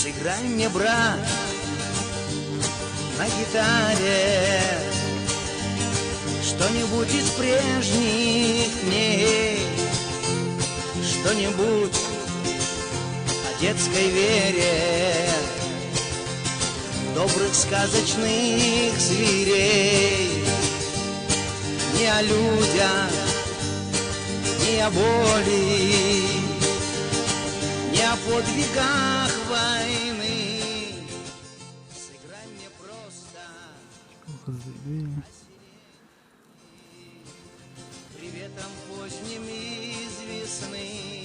Сыграй мне, брат, на гитаре что-нибудь из прежних дней, что-нибудь о детской вере, добрых сказочных зверей. Не о людях, не о боли, не о подвигах войны. Сыграй мне просто приветом поздним из весны.